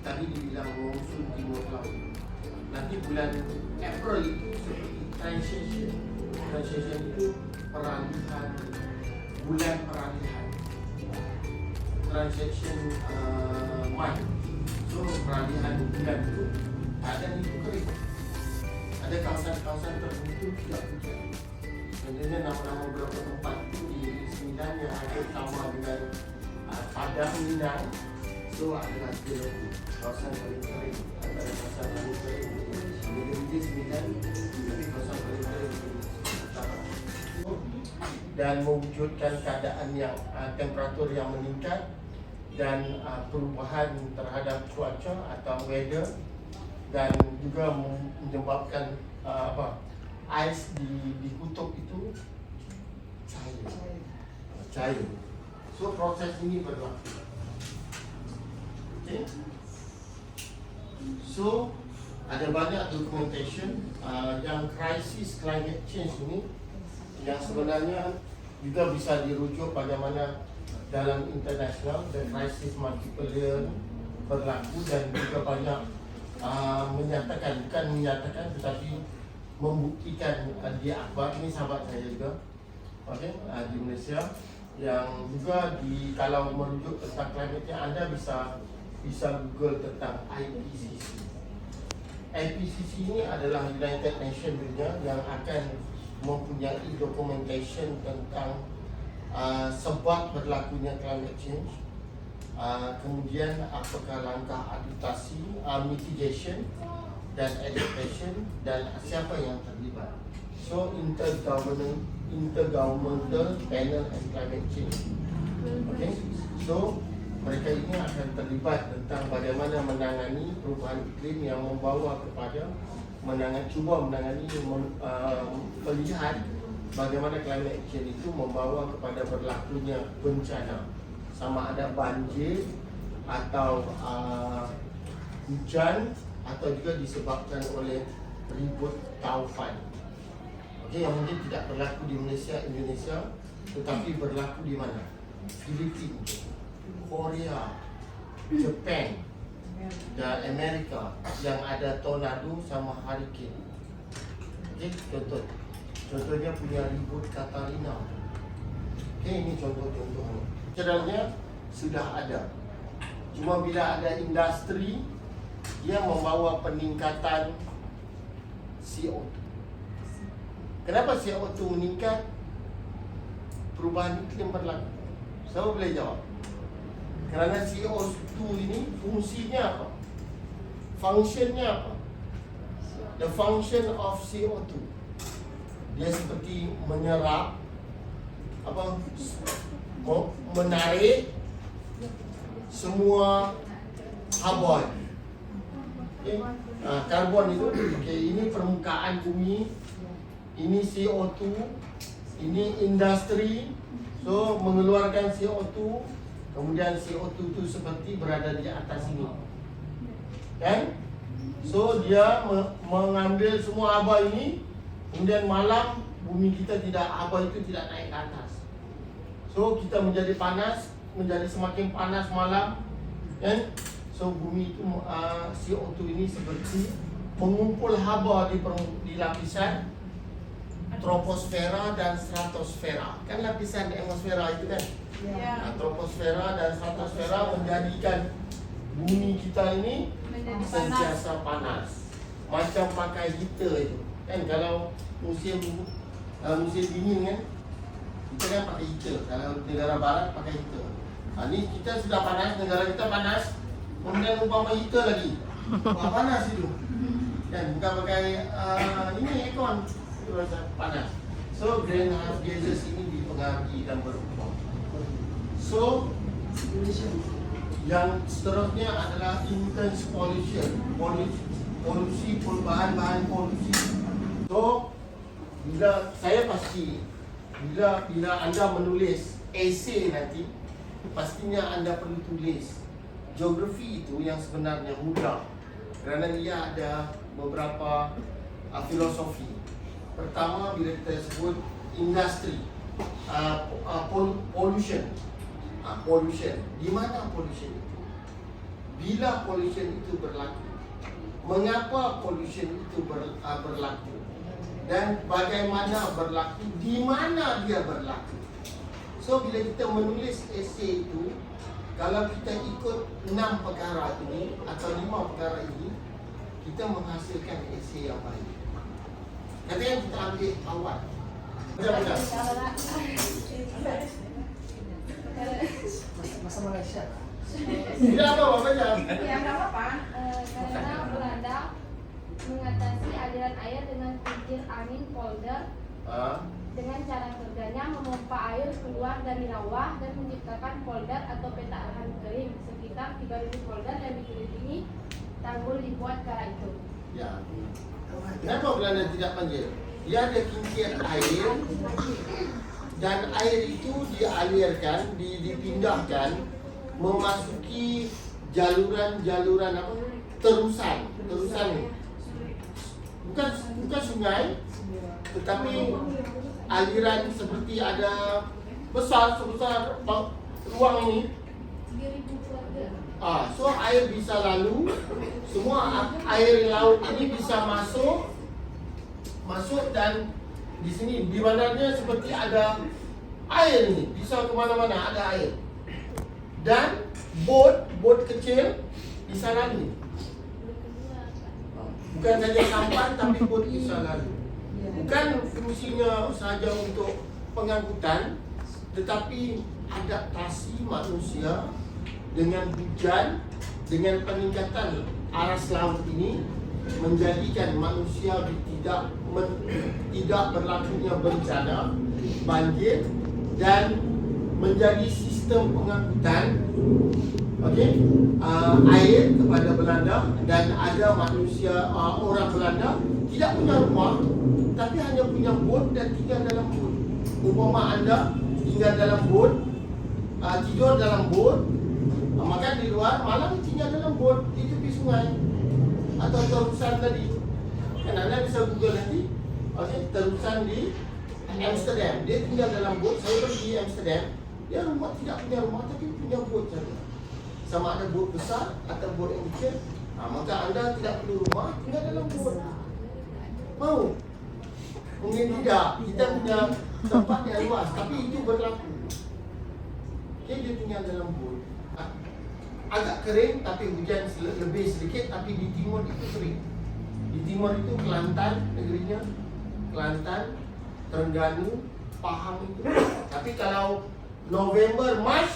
tadi dibilang monsun timur laut. Nanti bulan April itu seperti transition itu peralihan, bulan peralihan, transition month. So peralihan bulan itu keadaan itu kering. Ada kawasan-kawasan tertentu tidak hujan. Contohnya nama-nama beberapa tempat itu di Sembilan yang ada sama dengan Padang Minang. So adalah kawasan paling kering, antara kawasan paling kering di Sembilan, tapi kawasan paling kering di utara. Dan mewujudkan keadaan yang temperatur yang meningkat dan perubahan terhadap cuaca atau weather, dan juga menyebabkan ais di kutub itu cair. So proses ini berlaku. Okay. So ada banyak documentation yang krisis climate change ini yang sebenarnya juga bisa dirujuk bagaimana dalam internasional dan krisis multiple layer berlaku, dan juga banyak bukan menyatakan tetapi membuktikan di akhbar. Ini sahabat saya juga, di Malaysia, yang juga kalau merujuk tentang climate change, anda bisa Google tentang IPCC. IPCC ini adalah United Nations dunia yang akan mempunyai documentation tentang sebab berlakunya climate change, kemudian apakah langkah adaptasi, mitigation dan adaptation, dan siapa yang terlibat. So intergovernmental panel and climate change. Okay, so mereka ini akan terlibat tentang bagaimana menangani perubahan iklim yang membawa kepada melihat bagaimana climate change itu membawa kepada berlakunya bencana, sama ada banjir atau hujan, atau juga disebabkan oleh ribut taufan. Okey, yang mungkin tidak berlaku di Malaysia, Indonesia, tetapi berlaku di mana? Filipina, Korea, Jepun dan Amerika, yang ada tornado sama hurricane. Okey, contohnya punya ribut Katarina. Okey, ini contoh-contohnya. Sebenarnya sudah ada. Cuma bila ada industri, dia membawa peningkatan CO2. Kenapa CO2 meningkat? Perubahan iklim berlaku. Siapa boleh jawab? Kerana CO2 ini fungsinya apa? Functionnya apa? The function of CO2, dia seperti menyerap, menarik semua karbon. Okay. Karbon itu, ini permukaan bumi, ini CO2, ini industri, so mengeluarkan CO2, kemudian CO2 itu seperti berada di atas ini, kan? So dia mengambil semua haba ini, kemudian malam bumi kita haba itu tidak naik ke atas. So kita menjadi panas, menjadi semakin panas malam, kan? So bumi itu CO2 ini seperti mengumpul haba di lapisan troposfera dan stratosfera. Kan lapisan atmosfera itu kan? Troposfera dan stratosfera menjadikan bumi kita ini sentiasa panas. Macam pakai heater itu. Kan kalau musim dingin kan, kita kan pakai heater. Kalau negara barat pakai heater. Ni kita sudah panas, negara kita panas, kemudian umpama heater lagi. Wah, panas itu. Dan bukan pakai ini aircon, itu rasa panas. So greenhouse gases ini dipengaruhi dan berubah. So yang seterusnya adalah intense pollution, polusi, bahan-bahan polusi. So bila anda menulis essay nanti, pastinya anda perlu tulis geografi itu yang sebenarnya mudah, kerana dia ada beberapa filosofi. Pertama, bila kita sebut industri, pollution. Pollution. Di mana pollution itu? bila pollution itu berlaku, mengapa pollution itu berlaku, dan bagaimana berlaku, di mana dia berlaku. So bila kita menulis esei itu, kalau kita ikut 6 perkara ini atau 5 perkara ini, kita menghasilkan esei yang baik. Katanya kita ambil awal. Macam-macam. Masa Malaysia. Tidak apa-apa, baca. Ya, nggak apa-apa. Karena Belanda mengatasi aliran air dengan kincir angin polder dengan cara kerjanya memompa air keluar dari rawa dan menciptakan polder atau peta lahan kering sekitar 3.000 polder yang dikelilingi tanggul dibuat kala itu. Ya. Kenapa Belanda tidak panggil? Dia ada kincir air dan air itu dialirkan, dipindahkan memasuki jaluran apa? Terusan ni. Bukan sungai, tetapi aliran seperti ada sebesar ruang ini. 3.000 keluarga. So air bisa lalu, semua air laut ini bisa masuk dan di sini di bandarnya seperti ada air ni, bisa kemana-mana ada air. Dan bot kecil bisa lalu. Bukan saja sampan tapi bot bisa lalu. Bukan fungsinya sahaja untuk pengangkutan, tetapi adaptasi manusia dengan hujan, dengan peningkatan aras laut ini menjadikan manusia tidak berlakunya bencana, banjir, dan menjadi sistem pengangkutan air kepada Belanda. Dan ada manusia, orang Belanda tidak punya rumah tapi hanya punya bot dan tinggal dalam bot. Umpama anda tinggal dalam bot, tidur dalam bot, makan di luar, malam tinggal dalam bot di tepi sungai atau terusan tadi. Kan anda bisa google nanti. Terusan di Amsterdam. Dia tinggal dalam bot. Saya pergi Amsterdam, dia tidak punya rumah tapi punya bot saja. Sama ada bot besar atau bot yang kecil, maka anda tidak perlu rumah, tinggal dalam bot. Mau? Mungkin tidak. Kita punya tempat yang luas, tapi itu berlaku. Dia tinggal dalam bot. Agak kering tapi hujan lebih sedikit, tapi di timur itu kering. Di timur itu Kelantan negerinya, Kelantan, Terengganu, Pahang itu. Tapi kalau November, Mac,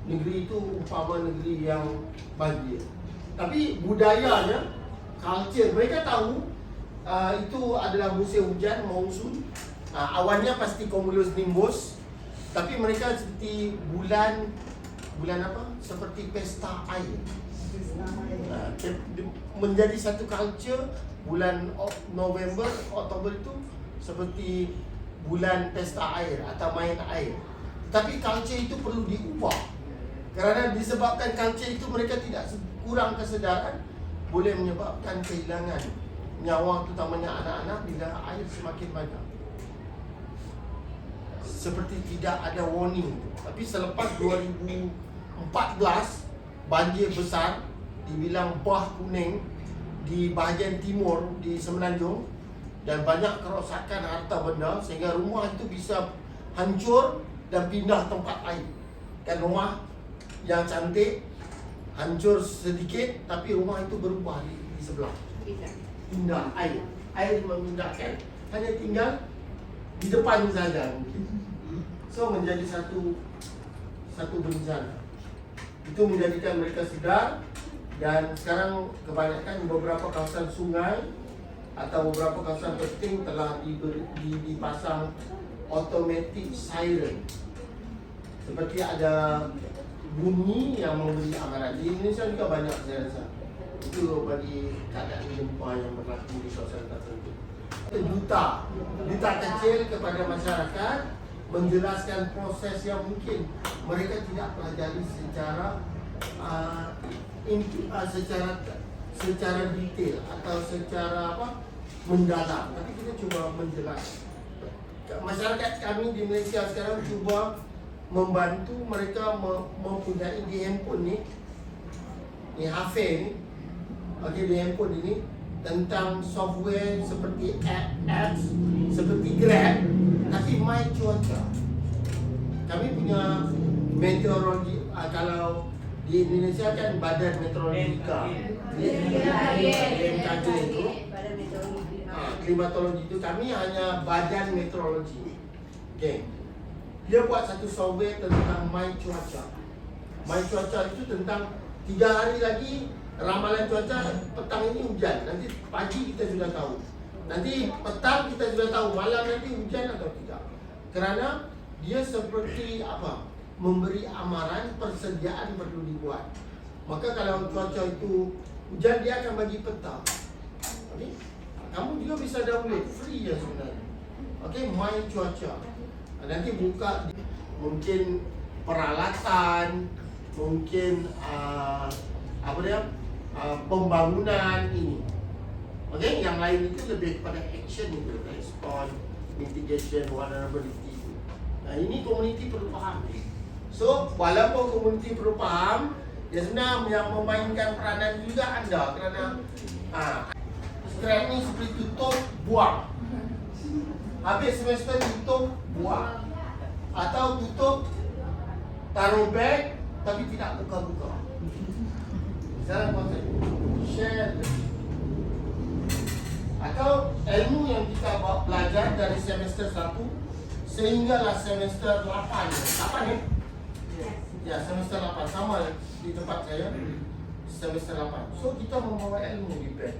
negeri itu umpama negeri yang banjir. Tapi budayanya, culture, mereka tahu itu adalah musim hujan, monsun. Awannya pasti cumulus nimbus. Tapi mereka seperti bulan apa? Seperti pesta air. Menjadi satu culture. Bulan November, Oktober itu seperti bulan pesta air atau main air. Tapi culture itu perlu diubah. Kerana disebabkan culture itu mereka tidak kurang kesedaran, boleh menyebabkan kehilangan nyawa terutamanya anak-anak bila air semakin banyak. Seperti tidak ada warning. Tapi selepas 2014 banjir besar dibilang bah kuning di bahagian timur di Semenanjung dan banyak kerosakan harta benda sehingga rumah itu bisa hancur dan pindah tempat air. Kan rumah yang cantik hancur sedikit tapi rumah itu berubah di sebelah. Pindah air memindahkan, hanya tinggal di depan saja mungkin. So menjadi satu bencana. Itu menjadikan mereka sedar. Dan sekarang kebanyakan beberapa kawasan sungai atau beberapa kawasan penting telah dipasang automatic siren. Seperti ada bunyi yang memberi amaran. Di Indonesia juga banyak saya rasa. Itu bagi keadaan gempa yang berlaku di kawasan tertentu. Duta kecil kepada masyarakat menjelaskan proses yang mungkin mereka tidak pelajari secara secara detail atau secara mendalam, tapi kita cuba menjelaskan. Masyarakat kami di Malaysia sekarang cuba membantu mereka mempunyai di handphone ni ni Hafir ni, okey, di handphone ini tentang software seperti apps seperti Grab, tapi My Cuaca. Kami punya meteorologi, kalau di Indonesia kan Badan Meteorologika, BMKG itu, klimatologi itu, kami hanya Badan Meteorologi. Okay. Dia buat satu software tentang My Cuaca. My Cuaca itu tentang 3 hari lagi ramalan cuaca, petang ini hujan, nanti pagi kita sudah tahu, nanti petang kita sudah tahu, malam nanti hujan atau tidak. Kerana dia seperti apa? Memberi amaran, persediaan perlu dibuat. Maka kalau cuaca itu hujan, dia akan bagi peta. Okay? Kamu juga bisa download, free ya sebenarnya. Okay, My Cuaca. Nanti buka, mungkin peralatan, mungkin pembangunan ini. Okay, yang lain itu lebih kepada action itu, respon, mitigation, vulnerability. Nah, ini komuniti perlu faham. So, walaupun komuniti perlu faham, ya sebenarnya yang memainkan peranan juga anda. Kerana Scrap ni seperti tutup, buang. Habis semester tutup, buang. Atau tutup, taruh beg, tapi tidak buka-buka. Misalnya konsep share. Atau ilmu yang kita belajar dari semester 1 sehinggalah semester 8. 8 ni? Ya, semester 8 sama di tempat saya. Semester 8. So kita membawa ilmu di beg.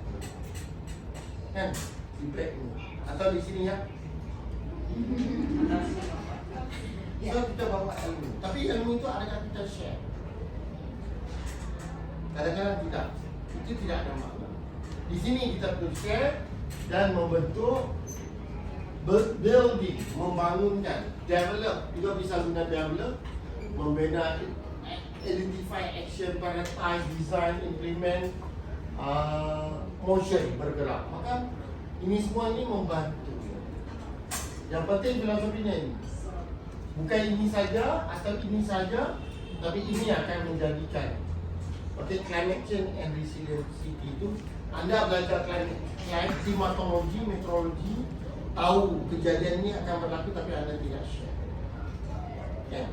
Kan? Di beg ni. Atau di sini ya. So kita bawa ilmu. Tapi ilmu itu adakah kita share? Kadang-kadang tidak. Itu tidak ada makna. Di sini kita perlu share dan membentuk, building, membangunkan, develop. Juga bisa guna develop, membina, identify, action, prioritize, design, implement, motion, bergerak. Maka ini semua ini membantu. Yang penting filosofinya ini. Bukan ini saja atau ini saja, tapi ini akan menjadikan. Okay, climate change and resiliency itu, anda belajar climate, klimatologi, meteorologi, tahu kejadian ini akan berlaku tapi anda tidak share. Okay.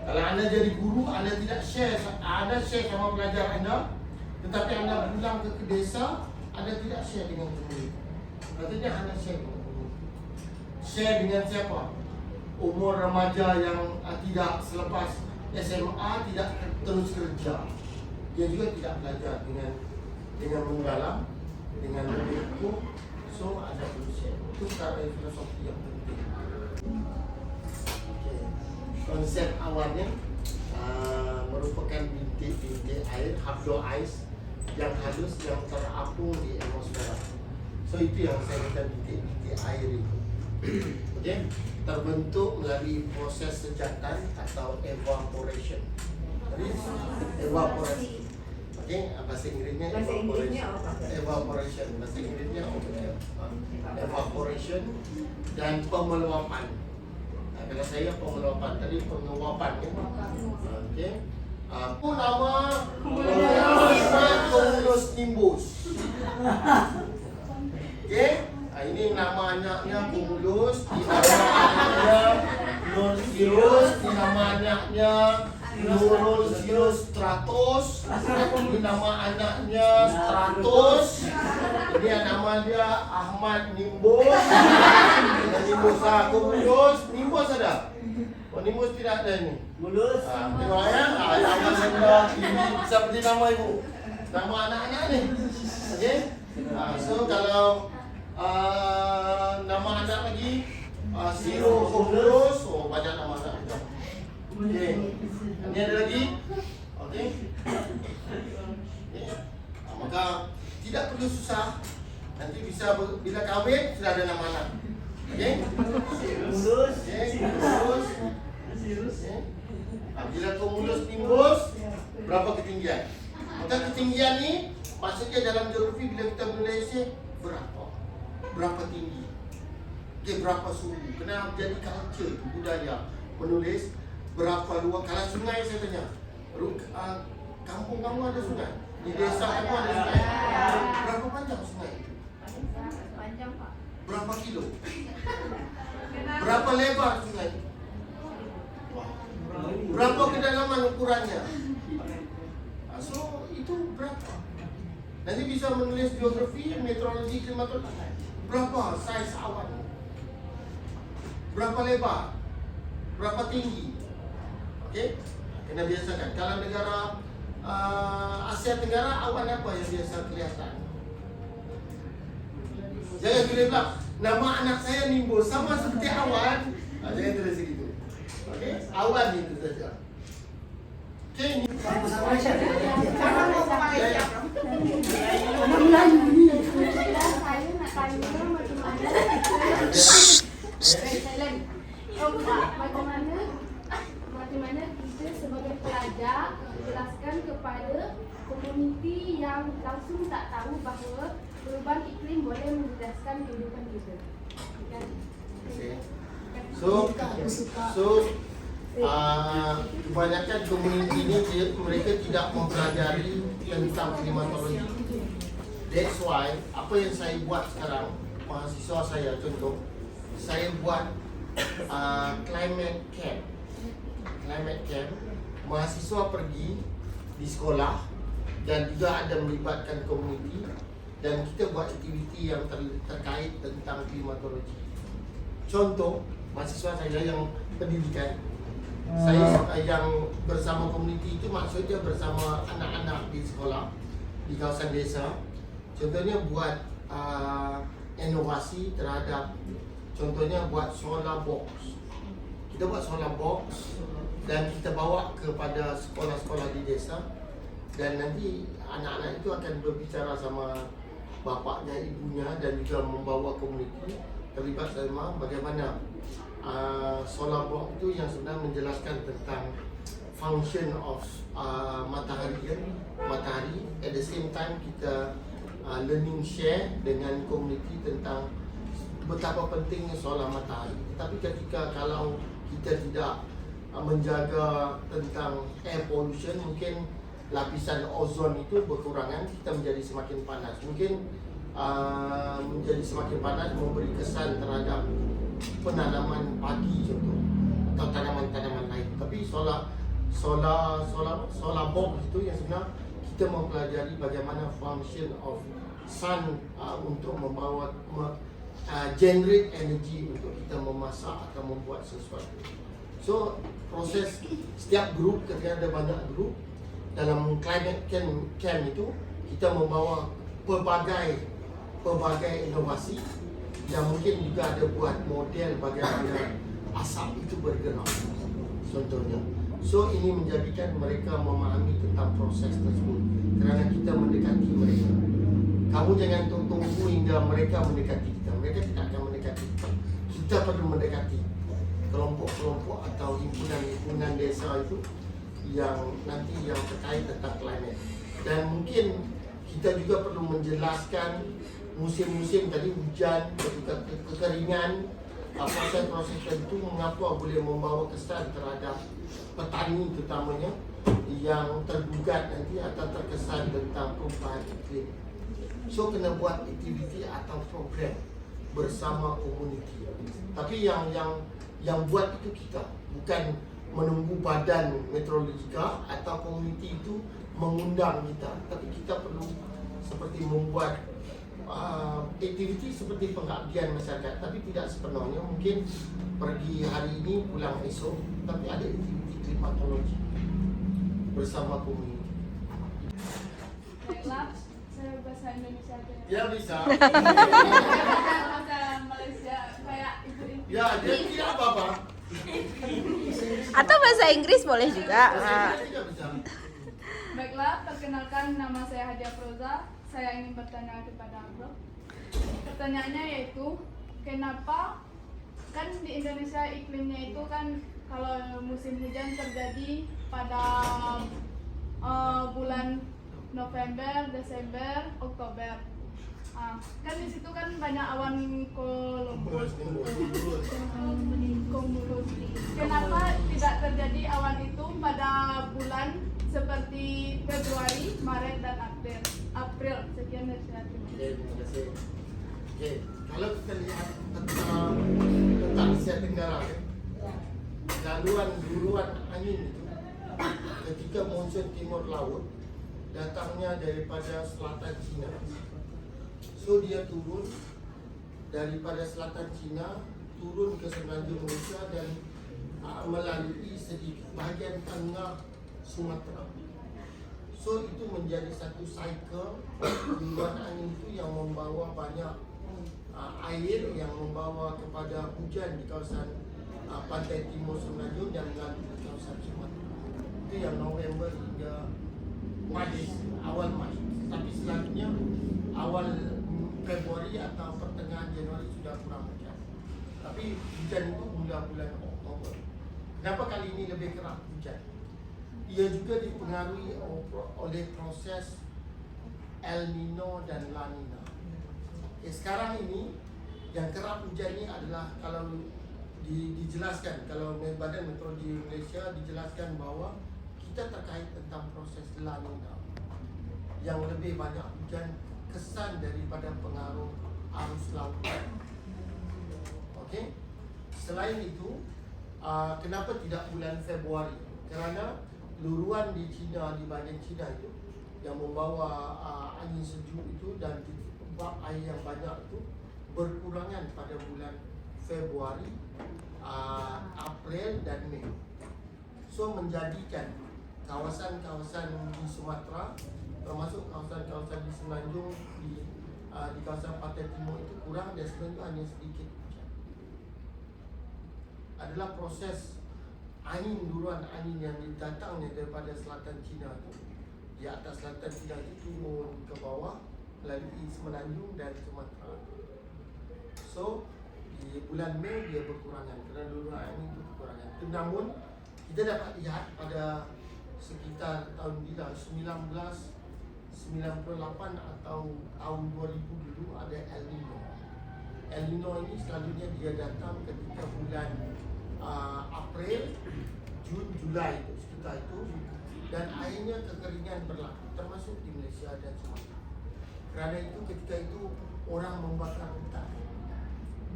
Kalau anda jadi guru, anda tidak share, anda share sama pelajar anda, tetapi anda pulang ke desa, anda tidak share dengan komunitas. Katanya anda share dengan komunitas. Share dengan siapa? Umur remaja yang tidak selepas SMA tidak terus kerja. Dia juga tidak belajar dengan mendalam, dengan lebih. So ada perlu share. Itu cara filosofi yang penting. Okay. Konsep awalnya merupakan bintik-bintik air, habdo ice yang halus yang terapung di atmosfera. So itu yang saya kata bintik-bintik air itu. Okay. Terbentuk melalui proses sejatan atau evaporation. Jadi evaporasi. Okay, bahasa Inggrisnya evaporation. Bahasa Inggrisnya evaporation dan pemeluapan. Kalau saya pemeluapan, tadi penguapan ya. Okay. Apa nama cumulus nimbus. Okay. Ini nama anaknya cumulus, ini nama anaknya Nulcirus, ini nama anaknya Nulcirus stratus, ini nama anaknya Stratus, ini nama dia Ahmad Nimbus, Nimbus cumulus, Nimbus ada? Oh, Nimbus tidak ada ini. Mulus. Tengok ya, nama anda ini seperti nama ibu, nama anak-anak ni. Okey. So kalau nama anak lagi Siro Cumulus, oh banyak nama anak kita. Okey. Ini ada lagi. Okey. Maka tidak perlu susah. Nanti bisa bila kahwin sudah ada nama anak. Okey. Cumulus, Cumulus. Bila Cumulus Nimbus, berapa ketinggian? Maka ketinggian ni maksudnya dalam geografi bila kita menulis berapa? Berapa tinggi? Okay, berapa suhu? Kena jadi culture, budaya menulis berapa luas. Kalau sungai saya tanya, kampung kamu ada sungai? Di desa itu ada sungai. Berapa panjang sungai? Panjang Pak. Berapa kilo? Berapa lebar sungai? Wah. Berapa kedalaman ukurannya? So itu berapa? Nanti bisa menulis geografi, meteorologi, klimatologi. Berapa saiz awan? Berapa lebar? Berapa tinggi? Okey? Kena biasakan. Kalau negara Asia Tenggara, awan apa yang biasa kelihatan? Jangan bila bilang nama anak saya Nimbo sama seperti awan. Jangan tulis segitu. Okey? Awan itu saja. Okey. Saya nak tanya bagaimana kita sebagai pelajar jelaskan kepada komuniti yang langsung tak tahu bahawa perubahan iklim boleh menjejaskan kehidupan kita. Okay. So kebanyakan komuniti ini mereka tidak mempelajari tentang klimatologi. That's why apa yang saya buat sekarang, mahasiswa saya contoh, saya buat climate camp. Climate camp, mahasiswa pergi di sekolah dan juga ada melibatkan komuniti dan kita buat aktiviti yang terkait tentang klimatologi. Contoh, mahasiswa saya yang pendidikan, saya yang bersama komuniti itu maksudnya bersama anak-anak di sekolah di kawasan desa. Contohnya buat inovasi terhadap, contohnya buat solar box. Kita buat solar box dan kita bawa kepada sekolah-sekolah di desa dan nanti anak-anak itu akan berbicara sama bapaknya, ibunya dan juga membawa komuniti terlibat sama bagaimana solar box itu yang sebenarnya menjelaskan tentang function of matahari. At the same time kita learning share dengan komuniti tentang betapa pentingnya solar matahari. Tapi ketika kalau kita tidak menjaga tentang air pollution, mungkin lapisan ozon itu berkurangan, kita menjadi semakin panas. Mungkin menjadi semakin panas memberi kesan terhadap penanaman padi contoh atau tanaman-tanaman lain. Tapi solar box itu yang sebenarnya kita mempelajari bagaimana function of sun untuk membawa generate energy untuk kita memasak atau membuat sesuatu. So proses setiap grup, ketika ada banyak grup dalam climate camp itu kita membawa pelbagai inovasi yang mungkin juga ada buat model bagaimana asap itu bergerak contohnya. So ini menjadikan mereka memahami tentang proses tersebut kerana kita mendekati mereka. Kamu jangan tunggu hingga mereka mendekati kita. Mereka tidak akan mendekati kita. Kita perlu mendekati kelompok-kelompok atau himpunan desa itu yang nanti yang terkait tentang climate. Dan mungkin kita juga perlu menjelaskan musim-musim tadi hujan, ketika kekeringan, proses-proses tertentu mengapa boleh membawa kesan terhadap petani terutamanya yang tergugat nanti atau terkesan tentang perubahan iklim. So kena buat aktiviti atau program bersama komuniti. Tapi yang buat itu kita, bukan menunggu badan meteorologika atau komuniti itu mengundang kita. Tapi kita perlu seperti membuat aktiviti seperti pengabdian masyarakat, tapi tidak sepenuhnya mungkin pergi hari ini pulang esok, tapi ada aktiviti klimatologi bersama komuniti. Baiklah, saya bahasa Indonesia aja. Ya bisa. Bahasa Malaysia kayak ibu-ibu. Ya, dia tidak apa-apa. Atau bahasa Inggris boleh juga. Tidak bisa. Baiklah, perkenalkan nama saya Hadia Froza. Saya ingin bertanya kepada Abro. Pertanyaannya yaitu, kenapa kan di Indonesia iklimnya itu kan kalau musim hujan terjadi pada bulan November, Desember, Oktober. Kan di situ kan banyak awan cumulus. Kenapa tidak terjadi awan itu pada bulan seperti Februari, Maret, dan April? Sekian dari saya. Terima kasih. Oke, kalau kita lihat tentang Asia Tenggara, laluan angin itu ketika monsun timur laut datangnya daripada selatan Cina, so dia turun daripada selatan Cina turun ke semenanjung Malaysia dan melalui sedikit bahagian tengah Sumatera. So itu menjadi satu cycle laluan angin itu yang membawa banyak air yang membawa kepada hujan di kawasan pantai timur Semenanjung dan melalui kawasan Sumatera. Itu yang November hingga Mac, awal Mac. Tapi selanjutnya awal Februari atau pertengahan Januari sudah kurang hujan. Tapi hujan itu mula bulan Oktober. Kenapa kali ini lebih kerap hujan? Ia juga dipengaruhi oleh proses El Nino dan La Nina. Sekarang ini yang kerap hujan ini adalah kalau dijelaskan, kalau Badan Meteorologi Malaysia dijelaskan bahawa kita terkait tentang proses La Nina yang lebih banyak hujan kesan daripada pengaruh arus laut. Okey. Selain itu, kenapa tidak bulan Februari? Kerana luruan di China, di bahagian China itu yang membawa angin sejuk itu dan bab air yang banyak itu berkurangan pada bulan Februari, April dan Mei. So menjadikan kawasan-kawasan di Sumatera termasuk kawasan-kawasan di Semenanjung di kawasan pantai timur itu kurang dan sebenarnya hanya sedikit hujan. Adalah proses angin, luruan angin yang datangnya daripada selatan China itu, di atas selatan China itu turun ke bawah melalui Semenanjung dan Sumatera. So di bulan Mei dia berkurangan kerana luruan angin itu berkurangan. Namun kita dapat lihat pada sekitar tahun bila 1998 atau tahun 2000 dulu ada El Nino. El Nino ini selalunya dia datang ketika bulan April, Jun, Julai itu sekitar itu, dan akhirnya kekeringan berlaku termasuk di Malaysia dan Sumatera. Kerana itu ketika itu orang membakar hutan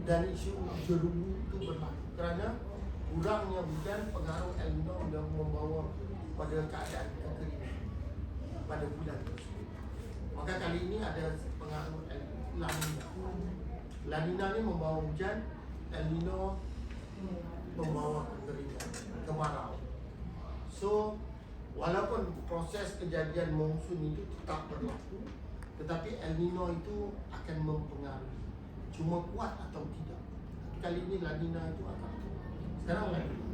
dan isu jerubu itu berlaku kerana kurangnya hujan. Pengaruh El Nino sudah membawa pada keadaan kekeringan pada bulan tersebut. Maka kali ini ada pengaruh La Nina. La Nina ni membawa hujan, El Nino membawa kekeringan, kemarau. So walaupun proses kejadian monsun itu tetap berlaku, tetapi El Nino itu akan mempengaruhi. Cuma kuat atau tidak. Kali ini La Nina itu akan. Sekarang La Nina.